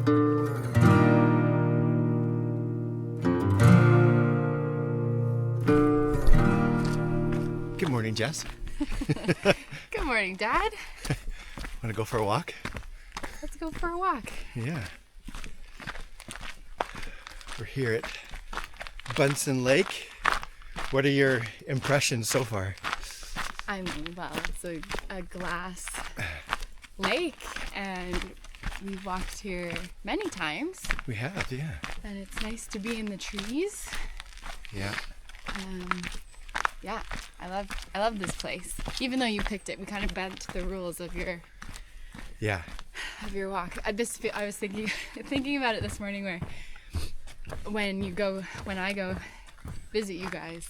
Good morning, Jess. Good morning, Dad. Want to go for a walk? Let's go for a walk. Yeah. We're here at Buntzen Lake. What are your impressions so far? I mean, well, it's a glass lake, and we've walked here many times. We have, yeah. And it's nice to be in the trees. Yeah. Yeah, I love this place. Even though you picked it, we kind of bent the rules of your walk. I was thinking about it this morning, where when I go visit you guys,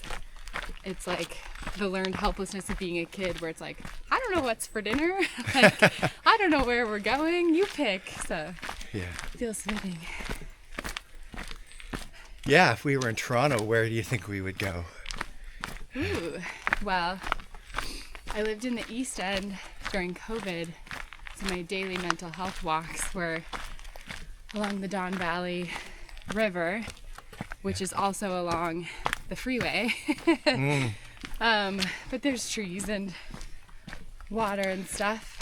it's like the learned helplessness of being a kid, where it's like, I don't know what's for dinner. Like, I don't know where we're going. You pick. So Yeah. it feels fitting. Yeah, if we were in Toronto, where do you think we would go? Ooh, well, I lived in the East End during COVID, so my daily mental health walks were along the Don Valley River, which is also along the freeway. But there's trees and water and stuff.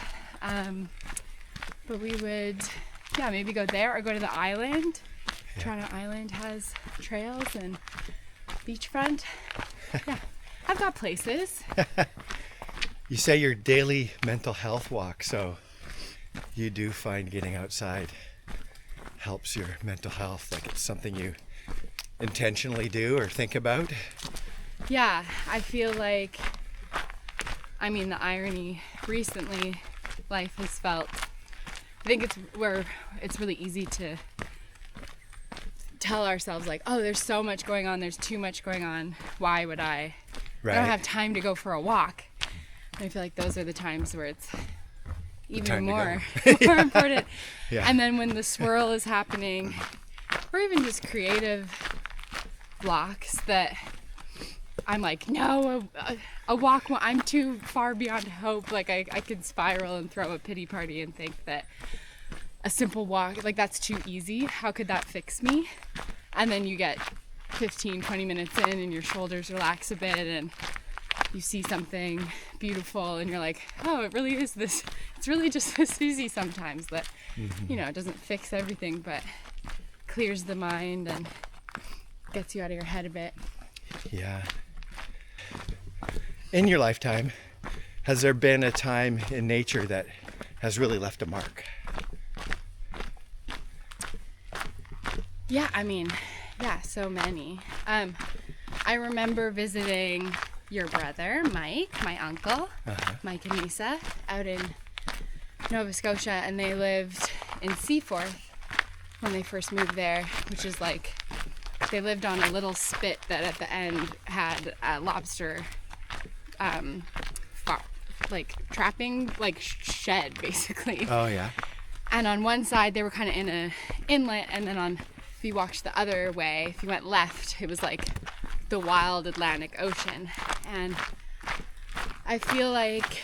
But we would, maybe go there or go to the island. Yeah. Toronto Island has trails and beachfront. Yeah. I've got places. You say your daily mental health walk, so you do find getting outside helps your mental health, like it's something you intentionally do or think about? Yeah, I feel like, the irony recently, life has felt, I think it's really easy to tell ourselves like, oh, there's so much going on, there's too much going on, why would I? Right. I don't have time to go for a walk. And I feel like those are the times where it's even more important. Yeah. And then when the swirl is happening, or even just creative blocks, that I'm like, no, a walk, I'm too far beyond hope. Like I could spiral and throw a pity party and think that a simple walk, like that's too easy. How could that fix me? And then you get 15, 20 minutes in and your shoulders relax a bit and you see something beautiful and you're like, oh, it really is this. It's really just this easy sometimes that, it doesn't fix everything, but clears the mind and gets you out of your head a bit. Yeah. In your lifetime, has there been a time in nature that has really left a mark? Yeah, so many. I remember visiting your brother, Mike, my uncle, Mike and Lisa, out in Nova Scotia, and they lived in Seaforth when they first moved there, which is like, they lived on a little spit that at the end had a lobster trapping, shed, basically. Oh, yeah. And on one side, they were kind of in an inlet, and then if you walked the other way, if you went left, it was like the wild Atlantic Ocean. And I feel like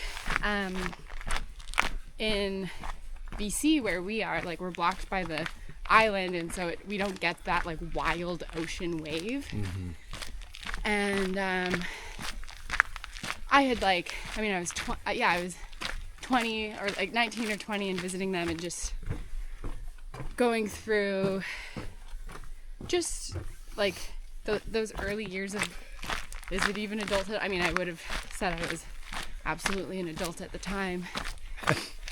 in BC, where we are, like, we're blocked by the island, and so we don't get that like wild ocean wave. And I was 20 or like 19 or 20 and visiting them and just going through just like those early years of, is it even adulthood? I would have said I was absolutely an adult at the time.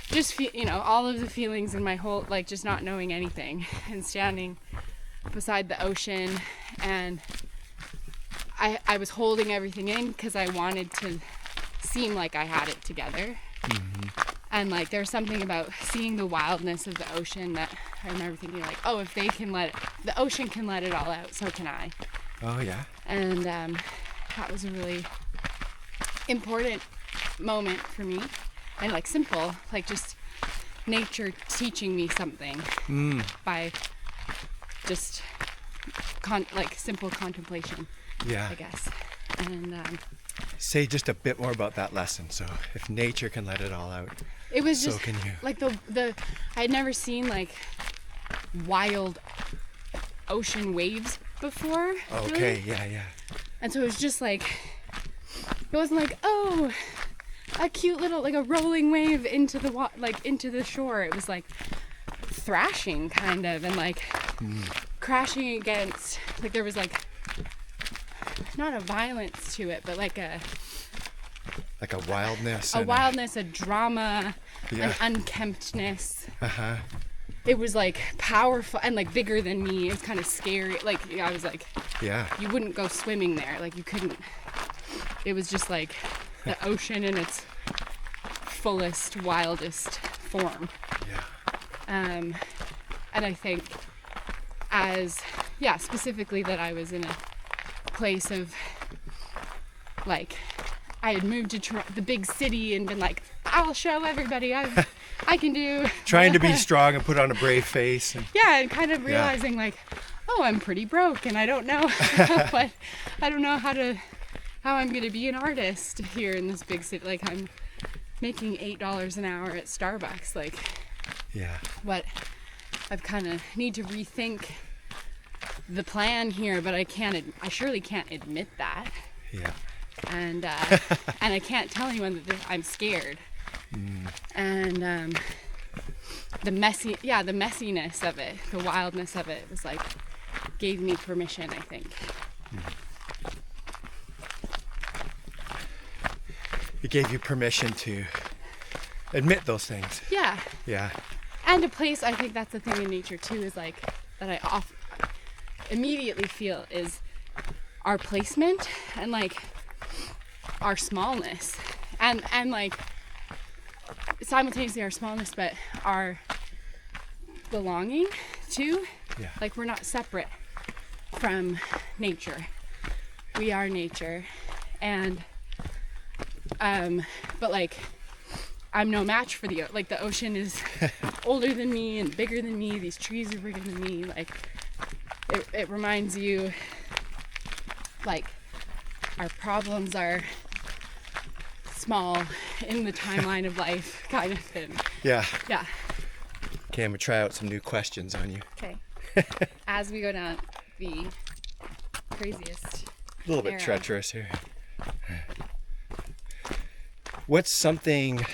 Just all of the feelings in my whole, like, just not knowing anything and standing beside the ocean, and I was holding everything in because I wanted to seem like I had it together. And like there's something about seeing the wildness of the ocean that I remember thinking like, oh, if the ocean can let it all out, so can I. Oh yeah. And that was a really important moment for me, and like simple, like just nature teaching me something by just simple contemplation. Yeah, I guess. And say just a bit more about that lesson. So if nature can let it all out, it was so just can you. Like the I had never seen like wild ocean waves before. Okay, really. yeah. And so it was just like, it wasn't like, oh, a cute little, like a rolling wave into the into the shore. It was like thrashing kind of, and like crashing against, like there was like not a violence to it, but like a wildness, a drama, an unkemptness. It was like powerful and like bigger than me. It was kind of scary. Like I was like, you wouldn't go swimming there. Like you couldn't. It was just like the ocean in its fullest, wildest form. And I think specifically that I was in a place of like, I had moved to the big city and been like, I'll show everybody I can do. Trying to be strong and put on a brave face. And kind of realizing like, oh, I'm pretty broke and I don't know how I'm gonna be an artist here in this big city. Like I'm making $8 an hour at Starbucks. Like, what I've kind of need to rethink the plan here, but I surely can't admit that. And I can't tell anyone that I'm scared. And the messiness of it, the wildness of it was like gave me permission, I think. It gave you permission to admit those things. Yeah. Yeah. And a place, I think that's the thing in nature too, is like that I immediately feel is our placement and like our smallness and like simultaneously our smallness, but our belonging too. Like we're not separate from nature. We are nature. And but like I'm no match for the ocean is older than me and bigger than me. These trees are bigger than me. Like it reminds you like our problems are small in the timeline of life, kind of thing. Yeah. Okay, I'm gonna try out some new questions on you. Okay. As we go down the craziest. A little bit treacherous here. What's something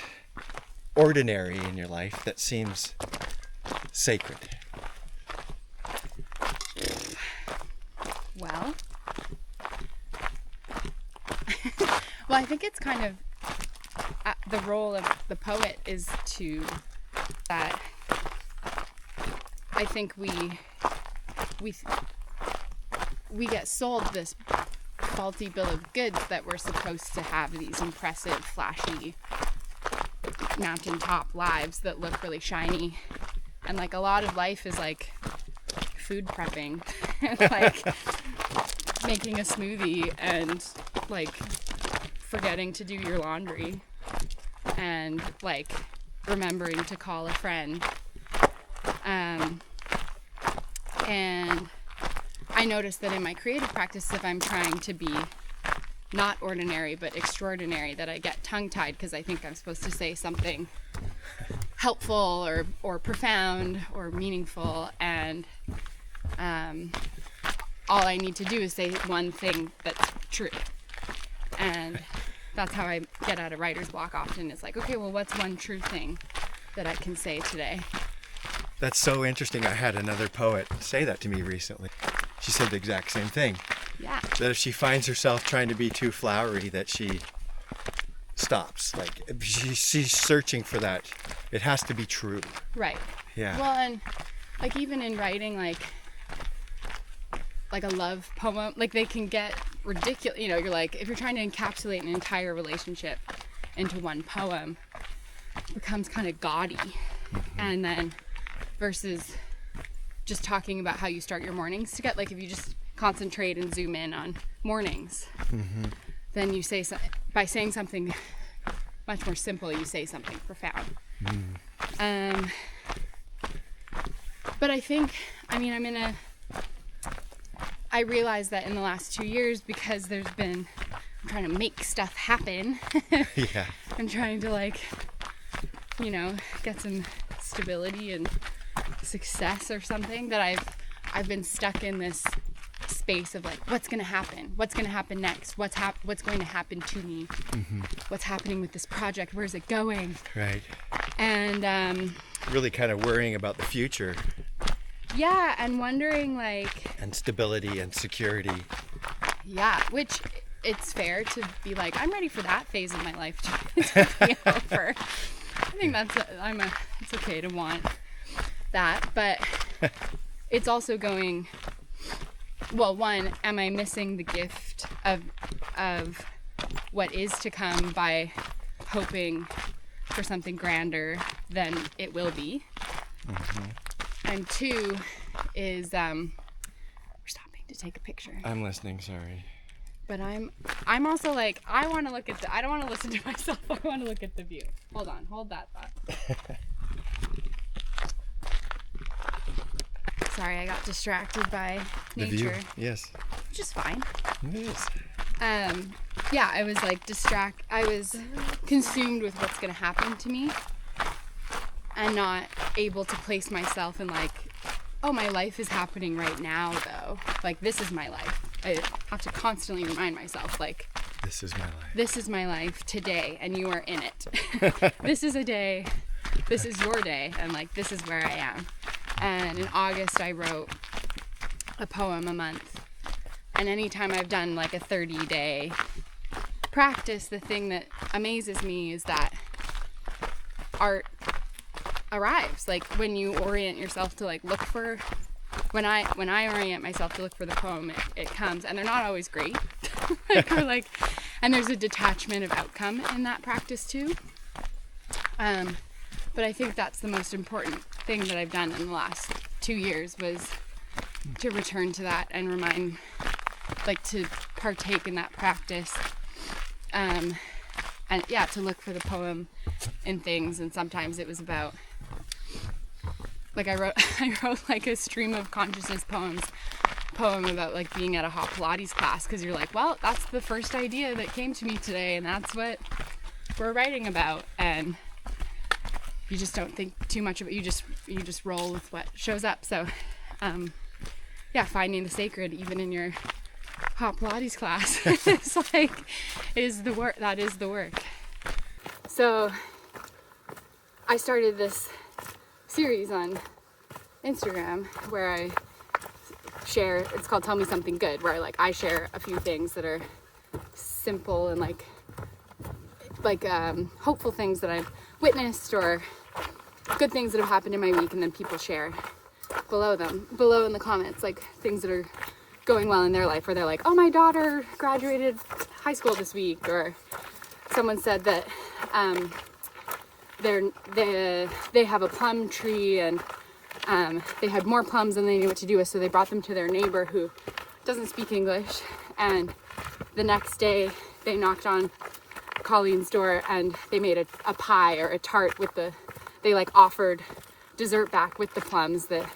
ordinary in your life that seems sacred? Well, I think it's kind of the role of the poet is to that. I think we get sold this faulty bill of goods that we're supposed to have these impressive, flashy, mountaintop lives that look really shiny, and like a lot of life is like food prepping and like making a smoothie and like forgetting to do your laundry and like remembering to call a friend. And I noticed that in my creative practice, if I'm trying to be not ordinary but extraordinary, that I get tongue-tied because I think I'm supposed to say something helpful or profound or meaningful, and all I need to do is say one thing that's true. And that's how I get out of writer's block often. It's like, okay, well, what's one true thing that I can say today? That's so interesting. I had another poet say that to me recently. She said the exact same thing. Yeah. That if she finds herself trying to be too flowery, that she stops. Like she's searching for that. It has to be true. Right. Yeah. Well, and like even in writing, like a love poem, like they can get ridiculous. You know, you're like, if you're trying to encapsulate an entire relationship into one poem, it becomes kind of gaudy. Mm-hmm. And then versus just talking about how you start your mornings to get, like if you just concentrate and zoom in on mornings, mm-hmm. then you say, by saying something much more simple, you say something profound. Mm. But I think, I mean, I realized that in the last 2 years, because I'm trying to make stuff happen. Yeah. I'm trying to get some stability and success or something, that I've been stuck in this space of like, what's going to happen next, what's going to happen to me, what's happening with this project, where's it going, right? And really kind of worrying about the future. Yeah, and wondering like, and stability and security. Yeah, which it's fair to be like, I'm ready for that phase of my life to be over. I think it's okay to want that, but it's also going, well, one, am I missing the gift of what is to come by hoping for something grander than it will be? And two is we're stopping to take a picture. I'm listening, sorry. But I'm also like, I want to look at I don't want to listen to myself. I want to look at the view. Hold on, hold that thought. Sorry, I got distracted by nature. The view, yes. Which is fine. It is. Yeah, I was like I was consumed with what's going to happen to me and not able to place myself in like, oh, my life is happening right now though. Like, this is my life. I have to constantly remind myself, like, this is my life. This is my life today, and you are in it. This is a day, this is your day, and like, this is where I am. And in August, I wrote a poem a month. And anytime I've done like a 30-day practice, the thing that amazes me is that art arrives. Like, when you orient yourself to like look for, when I orient myself to look for the poem, it comes, and they're not always great. And there's a detachment of outcome in that practice too. But I think that's the most important thing that I've done in the last 2 years, was to return to that and remind, like, to partake in that practice. And yeah, to look for the poem in things. And sometimes it was about, like, I wrote like a stream of consciousness poem about like being at a hot Pilates class, because you're like, well, that's the first idea that came to me today, and that's what we're writing about. And you just don't think too much of it. You just roll with what shows up. So yeah, finding the sacred even in your hot Pilates class is the work. That is the work. So I started this series on Instagram where I share, it's called Tell Me Something Good, where I share a few things that are simple and like hopeful things that I've witnessed, or good things that have happened in my week, and then people share below in the comments, like things that are going well in their life, where they're like, oh, my daughter graduated high school this week, or someone said that they have a plum tree, and they had more plums than they knew what to do with, so they brought them to their neighbor who doesn't speak English, and the next day they knocked on Colleen's door and they made a pie or a tart with they like offered dessert back with the plums that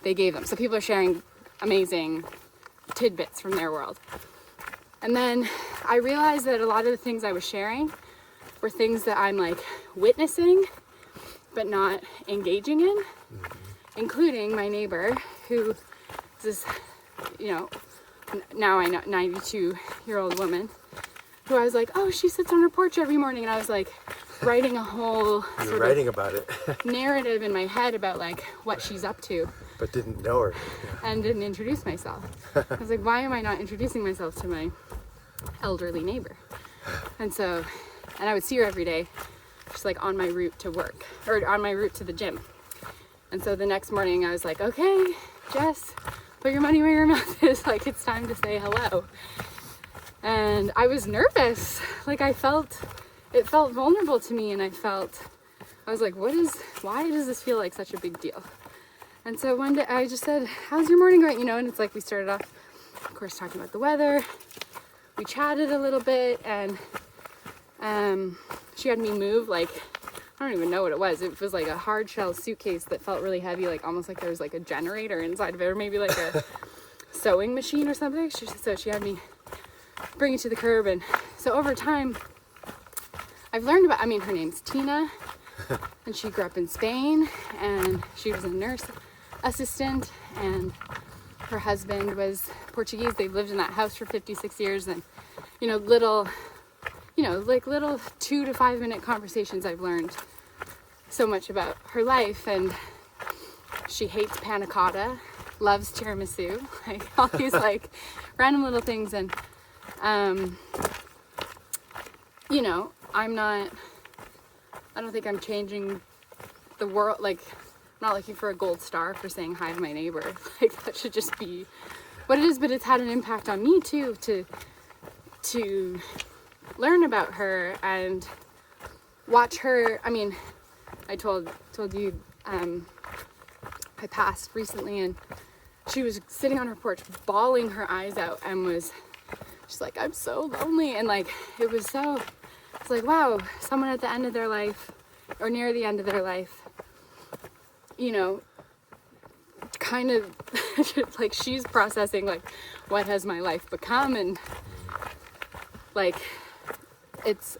they gave them. So people are sharing amazing tidbits from their world. And then I realized that a lot of the things I was sharing were things that I'm like witnessing but not engaging in, including my neighbor, who is this, now I know, 92-year-old woman, who I was like, oh, she sits on her porch every morning. And I was like writing a whole about it. narrative in my head about like what she's up to. But didn't know her. And didn't introduce myself. I was like, why am I not introducing myself to my elderly neighbor? And I would see her every day, just like on my route to work, or on my route to the gym. And so the next morning I was like, okay, Jess, put your money where your mouth is. Like, it's time to say hello. And I was nervous. Like, it felt vulnerable to me, and I was like, why does this feel like such a big deal? And so one day I just said, how's your morning going? And it's like, we started off, of course, talking about the weather. We chatted a little bit, and she had me move, like, I don't even know what it was. It was like a hard shell suitcase that felt really heavy, like almost like there was like a generator inside of it, or maybe like a sewing machine or something. So she had me bring it to the curb. And so over time, I've learned her name's Tina, And she grew up in Spain, and she was a nurse assistant, and her husband was Portuguese. They lived in that house for 56 years, and little 2 to 5 minute conversations. I've learned so much about her life. And she hates panna cotta, loves tiramisu, like all these like random little things. And I don't think I'm changing the world. Like, I'm not looking for a gold star for saying hi to my neighbor. Like, that should just be what it is. But it's had an impact on me too, to learn about her and watch her. I mean, I told you, I passed recently, and she was sitting on her porch bawling her eyes out, and she's like, I'm so lonely. And like, it's like, wow, someone at the end of their life, or near the end of their life, kind of like, she's processing like, what has my life become? And like, it's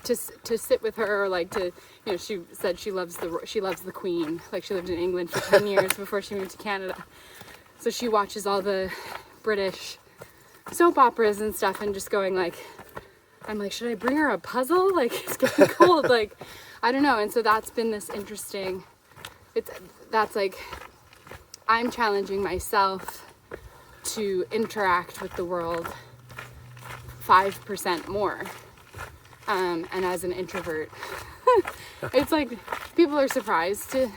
to sit with her, or like to, she said she loves the Queen. Like, she lived in England for 10 years before she moved to Canada, so she watches all the British soap operas and stuff, and just going like, I'm like, should I bring her a puzzle? Like, it's getting cold. Like, I don't know. And so that's been this interesting, that's like, I'm challenging myself to interact with the world 5% more. And as an introvert, it's like, people are surprised to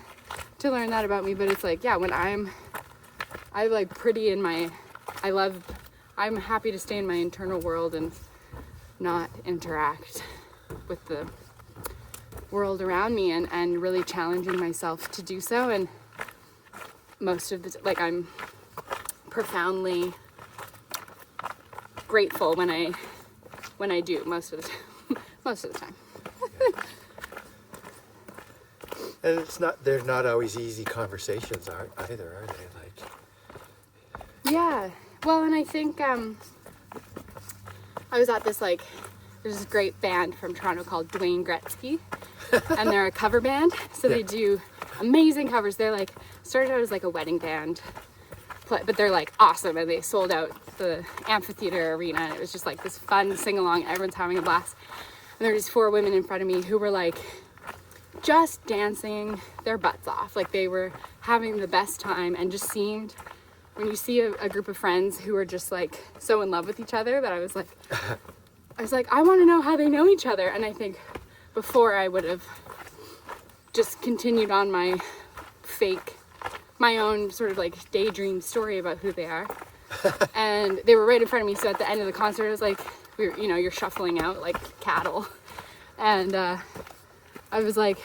learn that about me, but it's like, yeah, when I'm happy to stay in my internal world and not interact with the world around me, and really challenging myself to do so. And most of the, like, I'm profoundly grateful when I do, most of the time. And they're not always easy conversations either, are they? Like, yeah. Well, and I think I was at this, like, there's this great band from Toronto called Dwayne Gretzky, and they're a cover band. So they do amazing covers. They're like, started out as like a wedding band, but they're like awesome, and they sold out the amphitheater arena, and it was just like this fun sing-along. Everyone's having a blast. And there were these 4 women in front of me who were like just dancing their butts off. Like, they were having the best time, and just seemed, when you see a group of friends who are just like so in love with each other, that I was like, I want to know how they know each other. And I think before I would have just continued on my own sort of like daydream story about who they are. And they were right in front of me. So at the end of the concert, it was like, you're shuffling out like cattle. And I was like,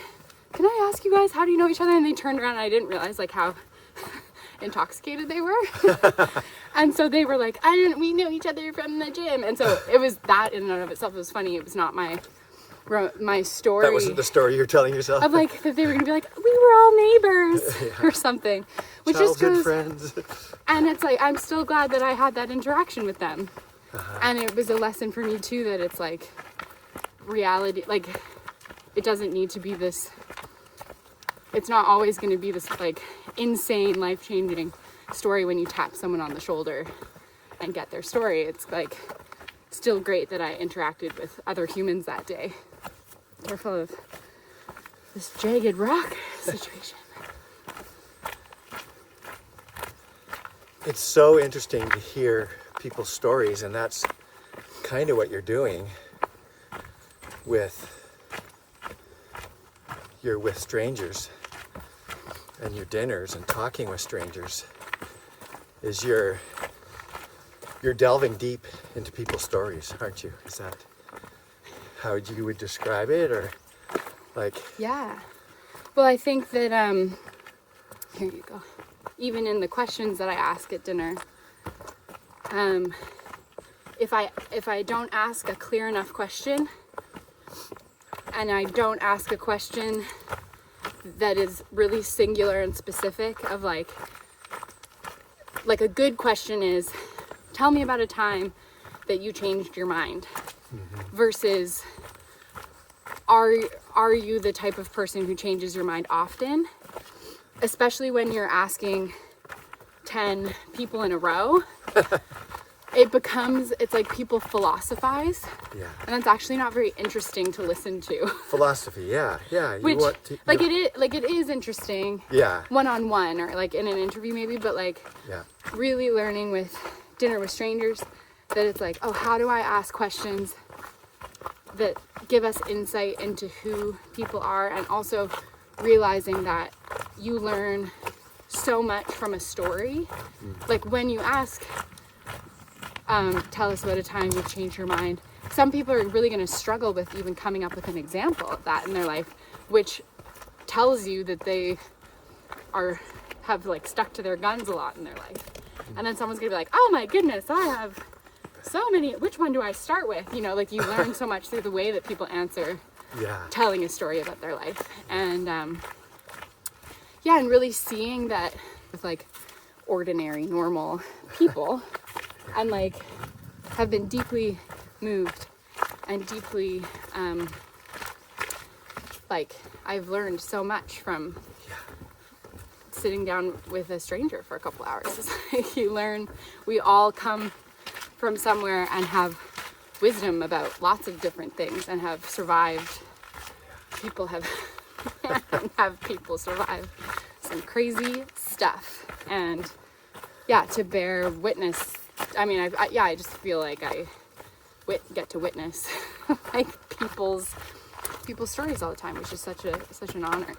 can I ask you guys, how do you know each other? And they turned around, and I didn't realize like how intoxicated they were. And so they were like, we know each other from the gym. And so it was, that in and of itself was funny. It was not my story. That wasn't the story you're telling yourself? Of like, that they were gonna be like, we were all neighbors or something. Which Childhood just goes, friends. And it's like, I'm still glad that I had that interaction with them. And it was a lesson for me too, that it's like, reality, like, it doesn't need to be this, it's not always going to be this like insane, life-changing story when you tap someone on the shoulder and get their story. It's like still great that I interacted with other humans that day. Careful of this jagged rock situation. It's so interesting to hear people's stories, and that's kind of what you're doing with strangers and your dinners and talking with strangers, is you're delving deep into people's stories, aren't you? Is that how you would describe it? Or like, yeah, well, I think that here you go, even in the questions that I ask at dinner, if I don't ask a clear enough question, and I don't ask a question that is really singular and specific, of like a good question is, tell me about a time that you changed your mind, versus are you the type of person who changes your mind often? Especially when you're asking 10 people in a row. It's like people philosophize. Yeah. And that's actually not very interesting to listen to. Philosophy, yeah. Which, it is interesting. Yeah. One-on-one or like in an interview maybe, but like really learning with dinner with strangers that it's like, oh, how do I ask questions that give us insight into who people are, and also realizing that you learn so much from a story. Like when you ask, tell us about a time you've changed your mind, some people are really going to struggle with even coming up with an example of that in their life, which tells you that they have like stuck to their guns a lot in their life. And then someone's going to be like, oh my goodness, I have so many, which one do I start with? You know, like you learn so much through the way that people answer telling a story about their life. And and really seeing that with like ordinary, normal people, and like have been deeply moved and deeply like I've learned so much from sitting down with a stranger for a couple hours. It's like you learn, we all come from somewhere and have wisdom about lots of different things and have survived. People have people survive some crazy stuff, and to bear witness. I mean, I just feel like I get to witness like people's stories all the time, which is such an honor.